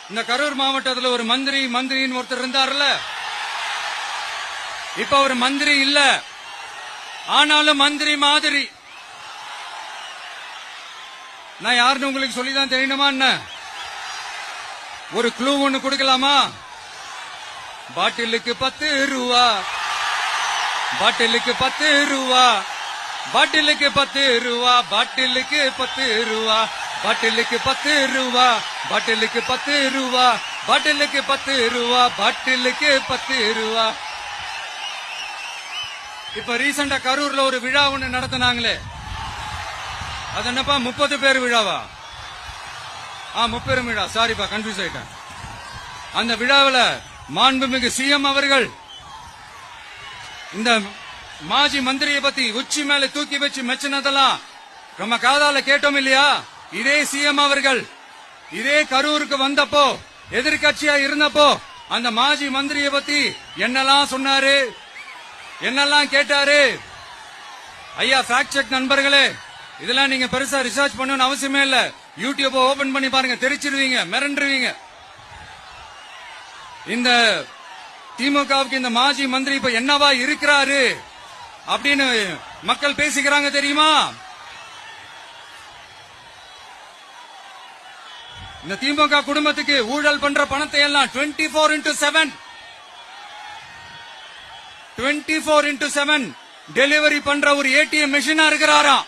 இந்த கரூர் மாவட்டத்துல ஒரு மந்திரின்னு ஒருத்தர் இருந்தார்ல, இப்ப ஒரு மந்திரி இல்ல, ஆனாலும் மந்திரி மாதிரி. நான் யாருன்னு உங்களுக்கு சொல்லிதான் தெரியணுமா என்ன? ஒரு க்ளூ ஒண்ணு கொடுக்கலாமா? பாட்டிலுக்கு 10 ரூபா, பாட்டிலுக்கு 10 ரூபா, பாட்டிலுக்கு 10 ரூபா, பாட்டிலுக்கு 10 ரூபா, பாட்டிலுக்கு 10 ரூபா, பாட்டிலுக்கு 10 ரூபா, பாட்டிலுக்கு 10 ரூபா, பாட்டிலுக்கு 10 ரூபா. இப்ப ரீசெண்டா கரூர்ல ஒரு விழா ஒண்ணு நடத்தினாங்களே, அது என்னப்பா 30 பேர் விழாவா? 30 விழா, சாரிப்பா கன்ஃபியூஸ் ஆயிட்டேன். அந்த விழாவில் மாண்புமிகு சிஎம் அவர்கள் இந்த மாஜி மந்திரியை பத்தி உச்சி மேல தூக்கி வச்சு மெச்சினதெல்லாம் நம்ம காதால கேட்டோம் இல்லையா? இதே சிஎம் அவர்கள் இதே கரூருக்கு வந்தப்போ, எதிர்கட்சியா இருந்தப்போ, அந்த மாஜி மந்திரியை பத்தி என்னெல்லாம் சொன்னாரு, என்னெல்லாம் கேட்டாரு. ஐயா ஃபேக்ட் செக் நண்பர்களே, இதெல்லாம் நீங்க பெருசா ரிசர்ச் பண்ணணும்னு அவசியமே இல்ல. யூடியூப் ஓபன் பண்ணி பாருங்க, தெரிச்சிருவீங்க, மிரண்டுருவீங்க. இந்த திமுகவுக்கு இந்த மாஜி மந்திரி இப்ப என்னவா இருக்கிறாரு அப்படின்னு மக்கள் பேசிக்கிறாங்க தெரியுமா? இந்த திமுக குடும்பத்துக்கு ஊழல் பண்ற பணத்தை எல்லாம் 24x7 டெலிவரி பண்ற ஒரு ஏடிஎம் மெஷினா இருக்கிறாராம்.